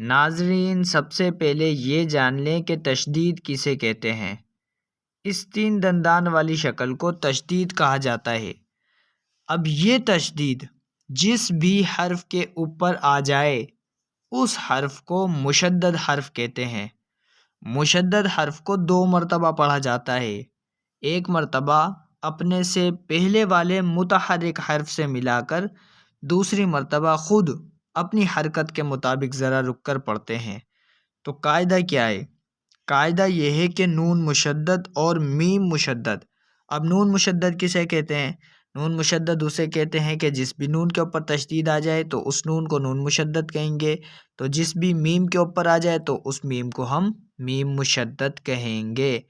ناظرین، سب سے پہلے یہ جان لیں کہ تشدید کسے کہتے ہیں۔ اس 3 دندان والی شکل کو تشدید کہا جاتا ہے۔ اب یہ تشدید جس بھی حرف کے اوپر آ جائے اس حرف کو مشدد حرف کہتے ہیں۔ مشدد حرف کو 2 مرتبہ پڑھا جاتا ہے، ایک مرتبہ اپنے سے پہلے والے متحرک حرف سے ملا کر، دوسری مرتبہ خود اپنی حرکت کے مطابق ذرا رک کر پڑھتے ہیں۔ تو قاعدہ کیا ہے؟ قاعدہ یہ ہے کہ نون مشدد اور میم مشدد۔ اب نون مشدد کسے کہتے ہیں؟ نون مشدد اسے کہتے ہیں کہ جس بھی نون کے اوپر تشدید آ جائے تو اس نون کو نون مشدد کہیں گے، تو جس بھی میم کے اوپر آ جائے تو اس میم کو ہم میم مشدد کہیں گے۔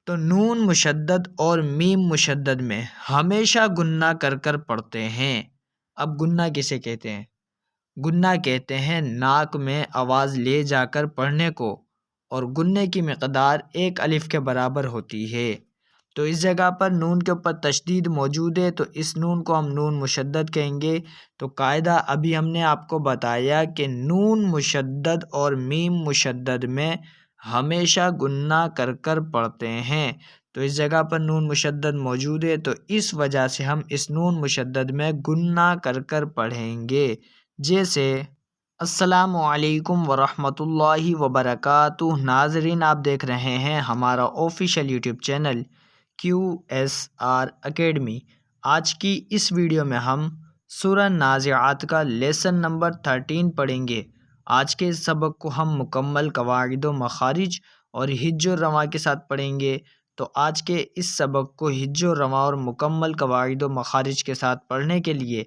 تو نون مشدد اور میم مشدد میں ہمیشہ گنہ کر کر پڑھتے ہیں۔ اب گنہ کسے کہتے ہیں؟ گنہ کہتے ہیں ناک میں آواز لے جا کر پڑھنے کو، اور گنے کی مقدار 1 الف کے برابر ہوتی ہے۔ تو اس جگہ پر نون کے اوپر تشدید موجود ہے تو اس نون کو ہم نون مشدد کہیں گے۔ تو قاعدہ ابھی ہم نے آپ کو بتایا کہ نون مشدد اور میم مشدد میں ہمیشہ گنہ کر کر پڑھتے ہیں۔ تو اس جگہ پر نون مشدد موجود ہے تو اس وجہ سے ہم اس نون مشدد میں گنہ کر کر پڑھیں گے، جیسے السلام علیکم ورحمۃ اللہ وبرکاتہ۔ ناظرین، آپ دیکھ رہے ہیں ہمارا official YouTube channel QSR academy. آج کی اس ویڈیو میں ہم سورہ نازعات کا لیسن نمبر 13 پڑھیں گے۔ آج کے اس سبق کو ہم مکمل قواعد و مخارج اور حج و رواں کے ساتھ پڑھیں گے۔ تو آج کے اس سبق کو حج و رواں اور مکمل قواعد و مخارج کے ساتھ پڑھنے کے لیے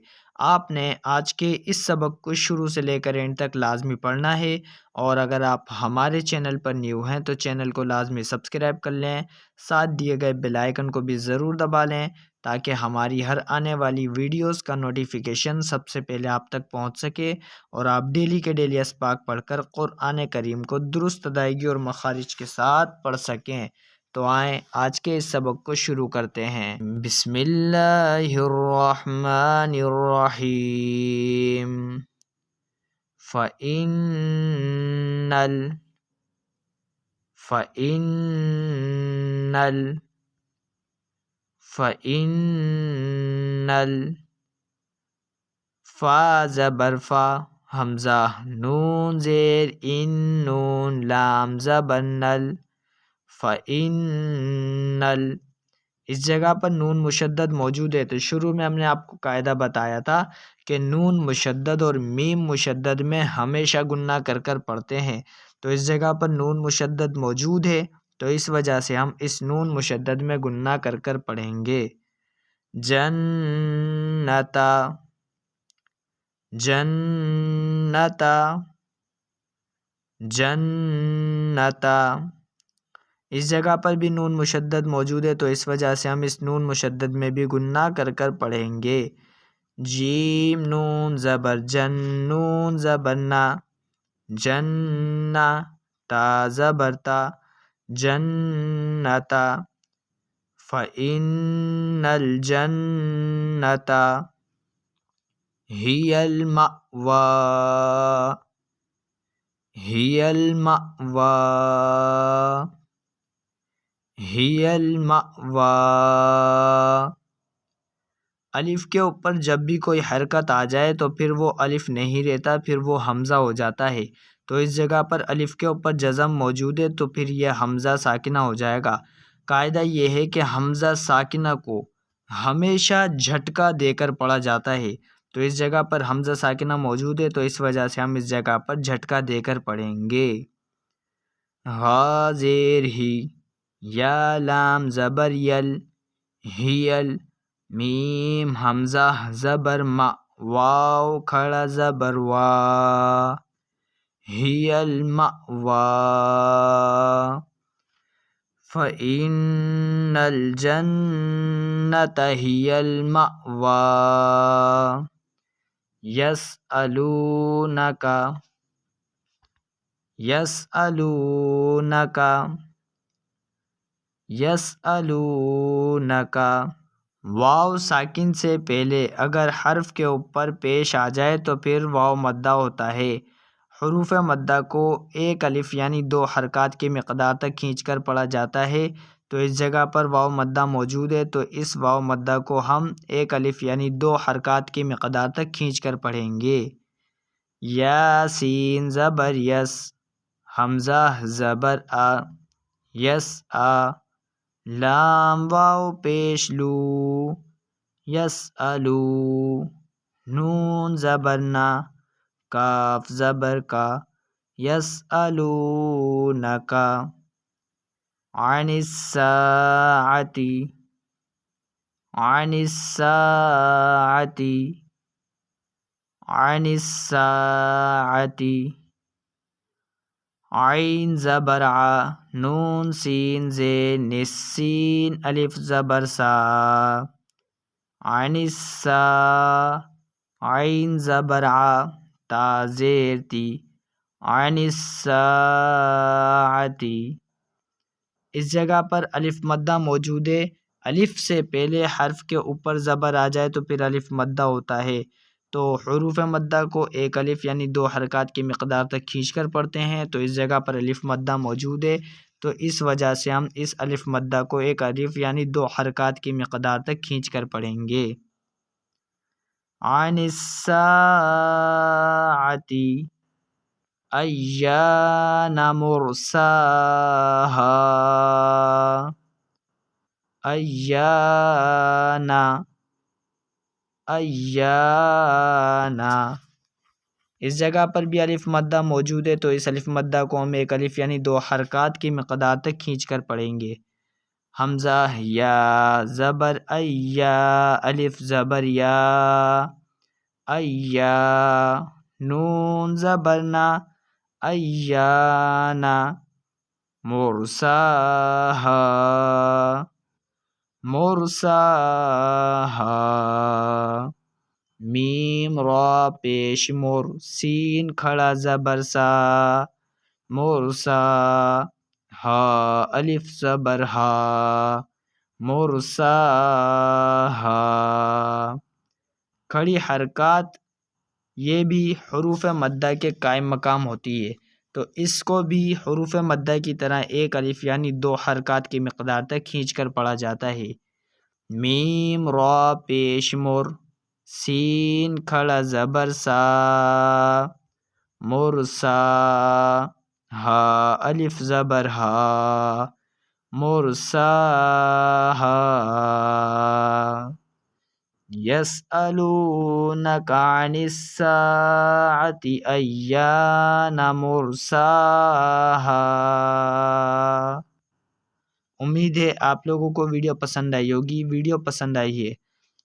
آپ نے آج کے اس سبق کو شروع سے لے کر اینڈ تک لازمی پڑھنا ہے، اور اگر آپ ہمارے چینل پر نیو ہیں تو چینل کو لازمی سبسکرائب کر لیں، ساتھ دیے گئے بیل آئیکن کو بھی ضرور دبا لیں تاکہ ہماری ہر آنے والی ویڈیوز کا نوٹیفیکیشن سب سے پہلے آپ تک پہنچ سکے، اور آپ ڈیلی کے ڈیلی اسباق پڑھ کر قرآن کریم کو درست ادائیگی اور مخارج کے ساتھ پڑھ سکیں۔ تو آئیں آج کے اس سبق کو شروع کرتے ہیں۔ بسم اللہ الرحمن الرحیم۔ فا زبر فا، حمزہ نون زیر ان نون لام زبر نل، فَإِنَّ اس جگہ پر نون مشدد موجود ہے۔ تو شروع میں ہم نے آپ کو قاعدہ بتایا تھا کہ نون مشدد اور میم مشدد میں ہمیشہ گنہ کر کر پڑھتے ہیں۔ تو اس جگہ پر نون مشدد موجود ہے تو اس وجہ سے ہم اس نون مشدد میں گنہ کر کر پڑھیں گے۔ جنتا، جنتا، جنتا۔ اس جگہ پر بھی نون مشدد موجود ہے تو اس وجہ سے ہم اس نون مشدد میں بھی گنہ کر کر پڑھیں گے۔ جیم نون زبر جن، نون زبر نا، جنہ، تا زبر تا، جنتا، فَإِنَّ الْجَنَّةَ هِيَ الْمَأْوَى، هِيَ الْمَأْوَى، هِيَ الْمَأْوَى۔ الف کے اوپر جب بھی کوئی حرکت آ جائے تو پھر وہ الف نہیں رہتا، پھر وہ حمزہ ہو جاتا ہے۔ تو اس جگہ پر الف کے اوپر جزم موجود ہے تو پھر یہ حمزہ ساکنہ ہو جائے گا۔ قاعدہ یہ ہے کہ حمزہ ساکنہ کو ہمیشہ جھٹکا دے کر پڑھا جاتا ہے۔ تو اس جگہ پر حمزہ ساکنہ موجود ہے تو اس وجہ سے ہم اس جگہ پر جھٹکا دے کر پڑھیں گے۔ ہا زیر ہی، یا لام زبر یل، ہیل، میم حمزہ زبر ما، واو کھڑا زبر وا، ہی المأوى، فإن الجنة هي المأوى۔ يسألونك، يسألونك، يسألونك۔ واو ساکن سے پہلے اگر حرف کے اوپر پیش آ جائے تو پھر واو مدہ ہوتا ہے۔ حروف مدہ کو ایک الف یعنی 2 حرکات کی مقدار تک کھینچ کر پڑھا جاتا ہے، تو اس جگہ پر واو مدہ موجود ہے، تو اس واو مدہ کو ہم ایک الف یعنی 2 حرکات کی مقدار تک کھینچ کر پڑھیں گے۔ یا سین زبر یس، حمزہ زبر آ، یس آ، لام واو پیش لو، یس الو، نون زبر نا، کاف زبر کا، یس الونکا، عن الساعتی، عن الساعتی، عن الساعتی، عین زبر ع، نون سین زین السین الف زبر سا، عن السا، عین زبر ع، تا زیر تی، عن الساعتی۔ اس جگہ پر الف مدہ موجود ہے، الف سے پہلے حرف کے اوپر زبر آ جائے تو پھر الف مدہ ہوتا ہے، تو حروف مدہ کو ایک الف یعنی 2 حرکات کی مقدار تک کھینچ کر پڑھتے ہیں، تو اس جگہ پر الف مدہ موجود ہے، تو اس وجہ سے ہم اس الف مدہ کو ایک الف یعنی 2 حرکات کی مقدار تک کھینچ کر پڑھیں گے۔ عن الساعتی ایان مرساہا، ایان، ایان۔ اس جگہ پر بھی الف مدہ موجود ہے، تو اس الف مدہ کو ہم ایک الف یعنی 2 حرکات کی مقدار تک کھینچ کر پڑھیں گے۔ حمزہ یا، زبر ایا، الف زبر یا، ایا، نون زبر نا، ایانا، مرساہا، مرساہا، میم را پیش مر، سین کھڑا زبر سا، مرسا، ہا الف زبر ہا، مرساہا۔ کھڑی حرکات یہ بھی حروف مدہ کے قائم مقام ہوتی ہے، تو اس کو بھی حروف مدہ کی طرح ایک الف یعنی 2 حرکات کی مقدار تک کھینچ کر پڑھا جاتا ہے۔ میم را پیش مر، سین کھڑا زبر سا، مرسا، ہا الف زبر ہا، مرساہا۔ یسألونک عن الساعة ایان مرساہا۔ امید ہے آپ لوگوں کو ویڈیو پسند آئی ہوگی۔ ویڈیو پسند آئی ہے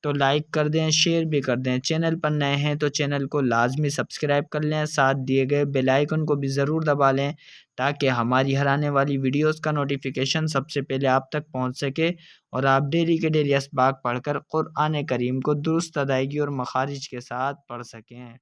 تو لائک کر دیں، شیئر بھی کر دیں۔ چینل پر نئے ہیں تو چینل کو لازمی سبسکرائب کر لیں، ساتھ دیے گئے بیل آئیکن کو بھی ضرور دبا لیں تاکہ ہماری ہر آنے والی ویڈیوز کا نوٹیفیکیشن سب سے پہلے آپ تک پہنچ سکے اور آپ ڈیلی کے ڈیلی اسباق پڑھ کر قرآن کریم کو درست ادائیگی اور مخارج کے ساتھ پڑھ سکیں۔